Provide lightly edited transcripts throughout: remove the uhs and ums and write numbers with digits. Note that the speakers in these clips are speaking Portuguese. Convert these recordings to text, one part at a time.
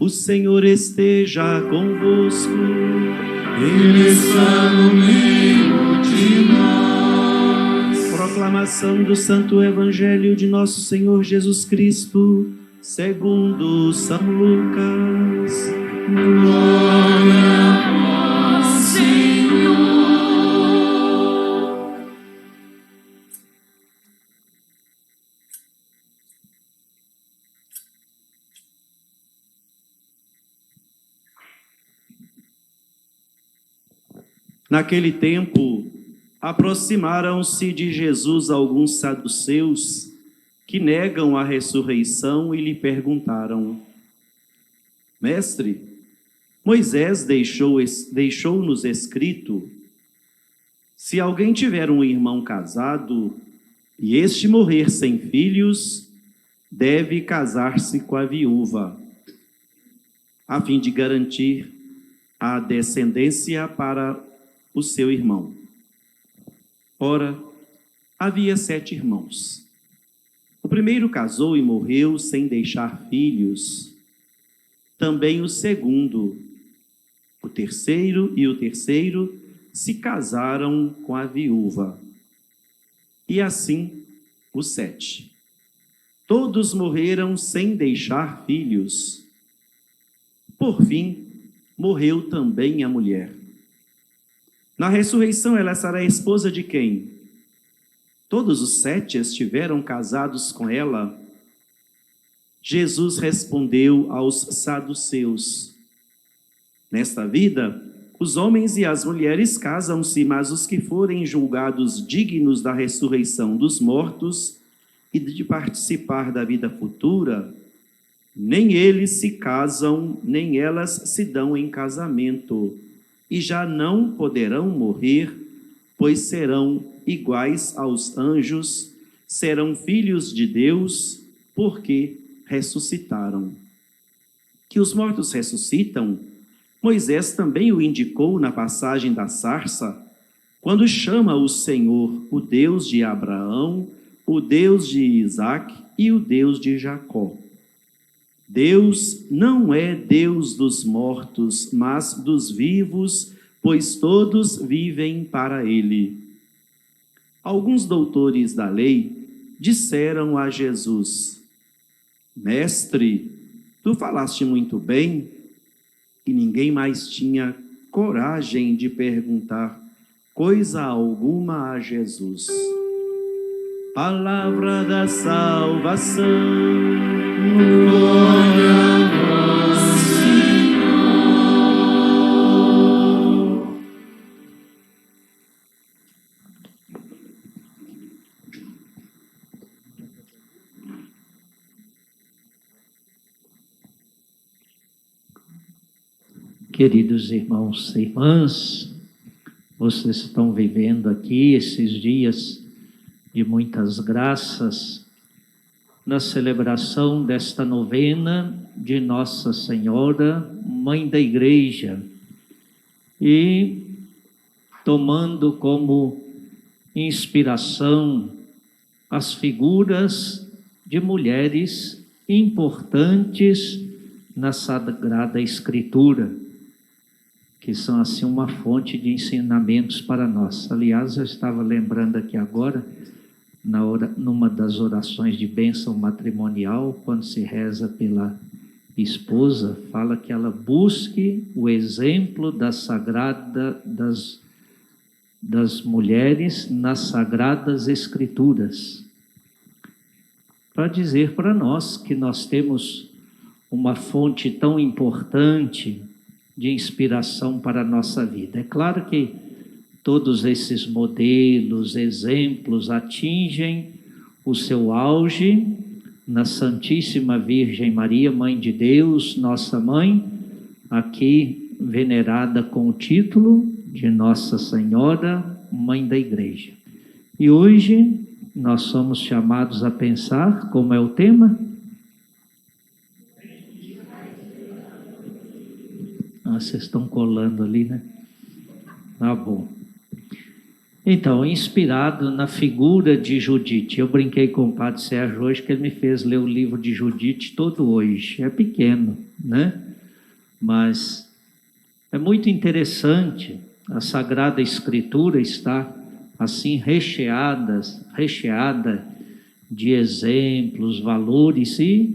O Senhor esteja convosco. Ele está no meio de nós. Proclamação do Santo Evangelho de Nosso Senhor Jesus Cristo, segundo São Lucas. Glória a vós, Senhor. Naquele tempo, aproximaram-se de Jesus alguns saduceus que negam a ressurreição e lhe perguntaram: Mestre, Moisés deixou-nos escrito: se alguém tiver um irmão casado e este morrer sem filhos, deve casar-se com a viúva, a fim de garantir a descendência para o seu irmão. Ora, havia 7 irmãos. O primeiro casou e morreu sem deixar filhos. Também o segundo, o terceiro e o terceiro se casaram com a viúva. E assim os 7. Todos morreram sem deixar filhos. Por fim, morreu também a mulher. Na ressurreição, ela será esposa de quem? Todos os 7 estiveram casados com ela? Jesus respondeu aos saduceus: nesta vida, os homens e as mulheres casam-se, mas os que forem julgados dignos da ressurreição dos mortos e de participar da vida futura, nem eles se casam, nem elas se dão em casamento, e já não poderão morrer, pois serão iguais aos anjos, serão filhos de Deus, porque ressuscitaram. Que os mortos ressuscitam, Moisés também o indicou na passagem da sarça, quando chama o Senhor o Deus de Abraão, o Deus de Isaque e o Deus de Jacó. Deus não é Deus dos mortos, mas dos vivos, pois todos vivem para ele. Alguns doutores da lei disseram a Jesus: Mestre, tu falaste muito bem. E ninguém mais tinha coragem de perguntar coisa alguma a Jesus. Palavra da salvação. Glória a vós, Senhor. Queridos irmãos e irmãs, vocês estão vivendo aqui esses dias de muitas graças na celebração desta novena de Nossa Senhora, Mãe da Igreja, e tomando como inspiração as figuras de mulheres importantes na Sagrada Escritura, que são assim uma fonte de ensinamentos para nós. Aliás, eu estava lembrando aqui agora, numa das orações de bênção matrimonial, quando se reza pela esposa, fala que ela busque o exemplo das mulheres nas Sagradas Escrituras, para dizer para nós que nós temos uma fonte tão importante de inspiração para a nossa vida. É claro que todos esses modelos, exemplos, atingem o seu auge na Santíssima Virgem Maria, Mãe de Deus, nossa Mãe, aqui venerada com o título de Nossa Senhora, Mãe da Igreja. E hoje nós somos chamados a pensar, como é o tema? Vocês estão colando ali, né? Tá bom. Então, inspirado na figura de Judite. Eu brinquei com o Padre Sérgio hoje, que ele me fez ler o livro de Judite todo hoje. É pequeno, né? mas é muito interessante, a Sagrada Escritura está assim recheada de exemplos, valores, e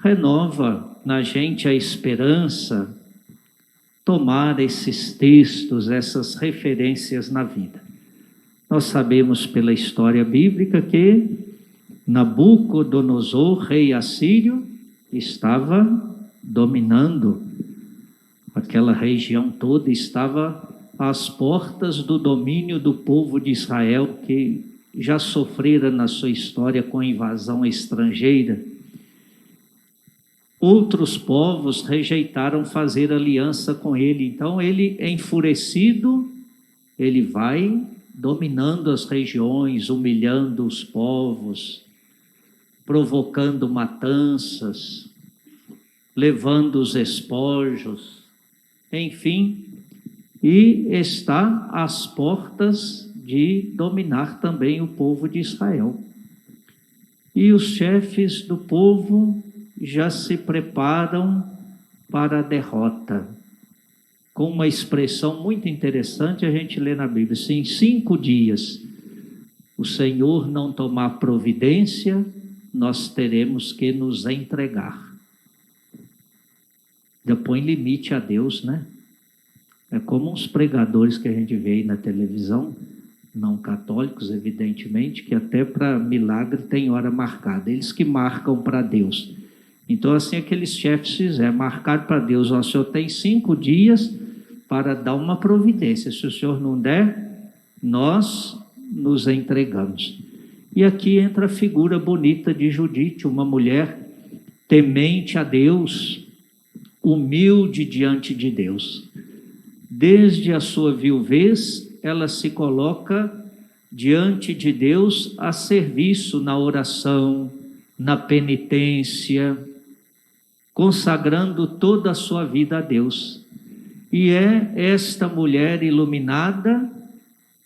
renova na gente a esperança, tomar esses textos, essas referências na vida. Nós sabemos pela história bíblica que Nabucodonosor, rei assírio, estava dominando aquela região toda, estava às portas do domínio do povo de Israel, que já sofrera na sua história com invasão estrangeira. Outros povos rejeitaram fazer aliança com ele, então ele, enfurecido, ele vai dominando as regiões, humilhando os povos, provocando matanças, levando os espojos, enfim, e está às portas de dominar também o povo de Israel. E os chefes do povo já se preparam para a derrota. Com uma expressão muito interessante, a gente lê na Bíblia: se em 5 dias o Senhor não tomar providência, nós teremos que nos entregar. Já põe limite a Deus, né? É como uns pregadores que a gente vê aí na televisão, não católicos, evidentemente, que até para milagre tem hora marcada. Eles que marcam para Deus. Então, assim, aqueles chefes fizeram, marcar para Deus: ó, o senhor tem 5 dias para dar uma providência. Se o senhor não der, nós nos entregamos. E aqui entra a figura bonita de Judite, uma mulher temente a Deus, humilde diante de Deus. Desde a sua viuvez, ela se coloca diante de Deus a serviço na oração, na penitência, consagrando toda a sua vida a Deus. E é esta mulher iluminada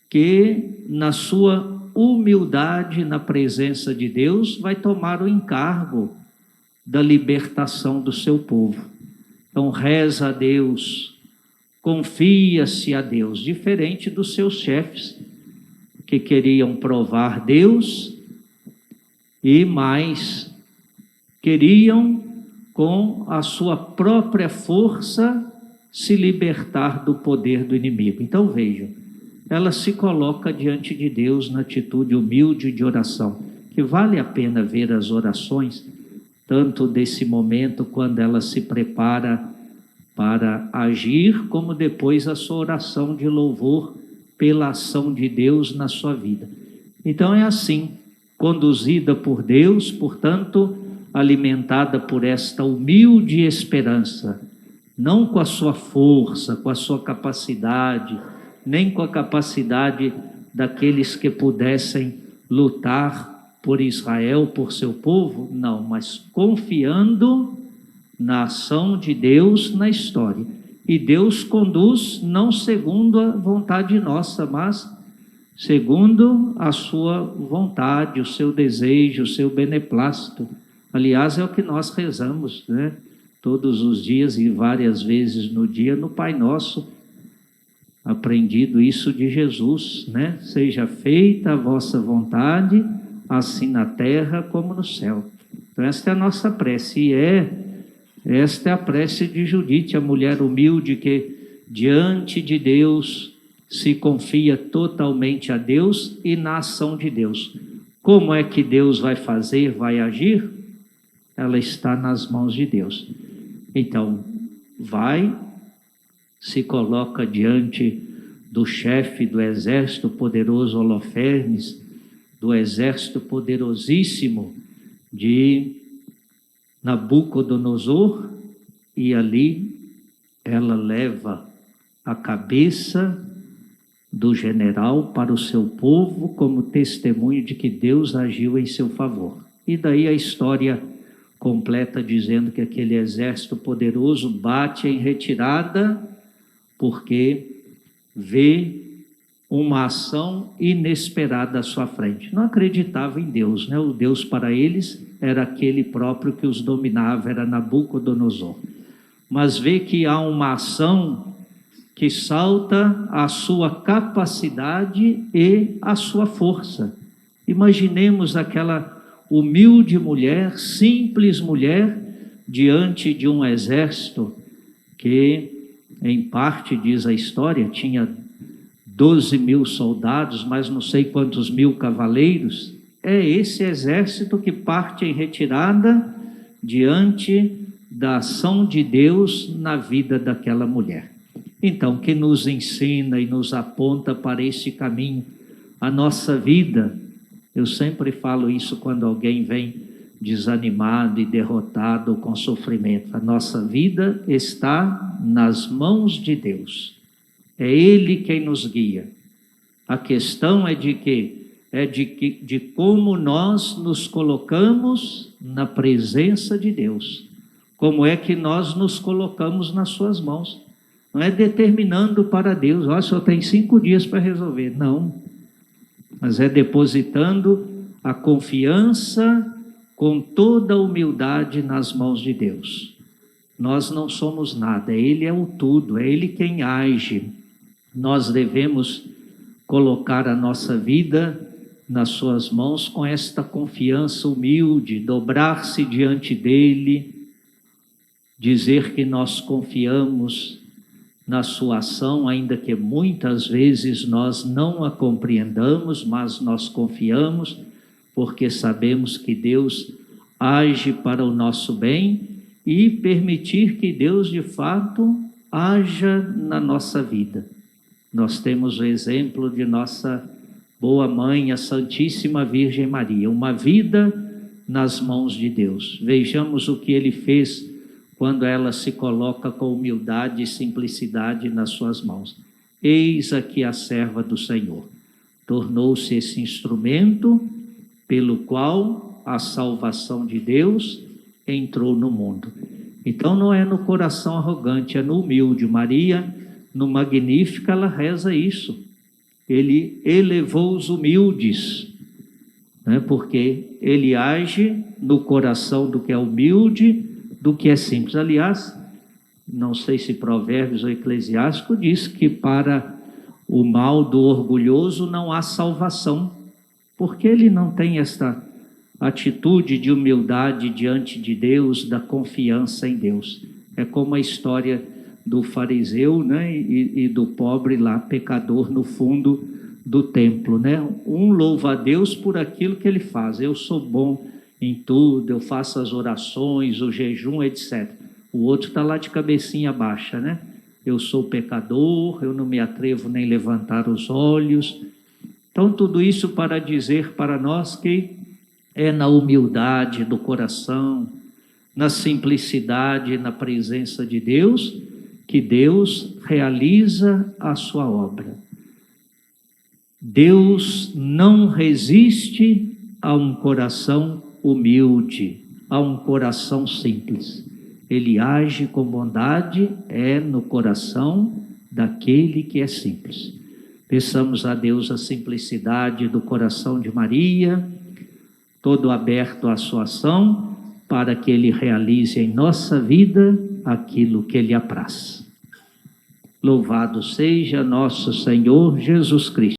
que, na sua humildade na presença de Deus, vai tomar o encargo da libertação do seu povo. Então reza a Deus, confia-se a Deus, diferente dos seus chefes, que queriam provar Deus e mais, queriam com a sua própria força se libertar do poder do inimigo. Então vejam, ela se coloca diante de Deus na atitude humilde de oração, que vale a pena ver as orações, tanto desse momento quando ela se prepara para agir, como depois a sua oração de louvor pela ação de Deus na sua vida. Então é assim, conduzida por Deus, portanto, alimentada por esta humilde esperança, não com a sua força, com a sua capacidade, nem com a capacidade daqueles que pudessem lutar por Israel, por seu povo, não, mas confiando na ação de Deus na história. E Deus conduz não segundo a vontade nossa, mas segundo a sua vontade, o seu desejo, o seu beneplácito. Aliás, é o que nós rezamos, né? Todos os dias e várias vezes no dia, no Pai Nosso, aprendido isso de Jesus, né? Seja feita a vossa vontade, assim na terra como no céu. Então esta é a nossa prece, e esta é a prece de Judite, a mulher humilde que diante de Deus se confia totalmente a Deus e na ação de Deus. Como é que Deus vai fazer, vai agir? Ela está nas mãos de Deus. Então, vai, se coloca diante do chefe do exército poderoso Holofernes, do exército poderosíssimo de Nabucodonosor, e ali ela leva a cabeça do general para o seu povo como testemunho de que Deus agiu em seu favor. E daí a história completa dizendo que aquele exército poderoso bate em retirada porque vê uma ação inesperada à sua frente. Não acreditava em Deus, né? O Deus para eles era aquele próprio que os dominava, era Nabucodonosor. mas vê que há uma ação que salta a sua capacidade e a sua força. Imaginemos aquela humilde mulher, simples mulher, diante de um exército que, em parte, diz a história, tinha 12.000 soldados, mas não sei quantos mil cavaleiros. É esse exército que parte em retirada diante da ação de Deus na vida daquela mulher. Então, que nos ensina e nos aponta para esse caminho, a nossa vida. Eu sempre falo isso quando alguém vem desanimado e derrotado com sofrimento. A nossa vida está nas mãos de Deus. É Ele quem nos guia. A questão é de quê? De como nós nos colocamos na presença de Deus. Como é que nós nos colocamos nas suas mãos. Não é determinando para Deus, ó, só tem 5 dias para resolver. Não. Mas é depositando a confiança com toda a humildade nas mãos de Deus. Nós não somos nada, Ele é o tudo, é Ele quem age. Nós devemos colocar a nossa vida nas suas mãos com esta confiança humilde, dobrar-se diante dEle, dizer que nós confiamos na sua ação, ainda que muitas vezes nós não a compreendamos, mas nós confiamos, porque sabemos que Deus age para o nosso bem e permitir que Deus de fato haja na nossa vida. Nós temos o exemplo de nossa boa mãe, a Santíssima Virgem Maria, uma vida nas mãos de Deus. Vejamos o que Ele fez quando ela se coloca com humildade e simplicidade nas suas mãos. Eis aqui a serva do Senhor. Tornou-se esse instrumento pelo qual a salvação de Deus entrou no mundo. Então não é no coração arrogante, é no humilde. Maria, no Magnífica, ela reza isso. Ele elevou os humildes, né? Porque Ele age no coração do que é humilde, do que é simples. Aliás, não sei se Provérbios ou Eclesiástico diz que para o mal do orgulhoso não há salvação, porque ele não tem esta atitude de humildade diante de Deus, da confiança em Deus. É como a história do fariseu, né, e do pobre lá, pecador no fundo do templo, né? Um louva a Deus por aquilo que ele faz. Eu sou bom em tudo, eu faço as orações, o jejum, etc. O outro está lá de cabecinha baixa, né? Eu sou pecador, eu não me atrevo nem levantar os olhos. Então, tudo isso para dizer para nós que é na humildade do coração, na simplicidade, na presença de Deus, que Deus realiza a sua obra. Deus não resiste a um coração humilde, a um coração simples. Ele age com bondade, no coração daquele que é simples. Peçamos a Deus a simplicidade do coração de Maria, todo aberto à sua ação, para que Ele realize em nossa vida aquilo que Ele apraz. Louvado seja nosso Senhor Jesus Cristo.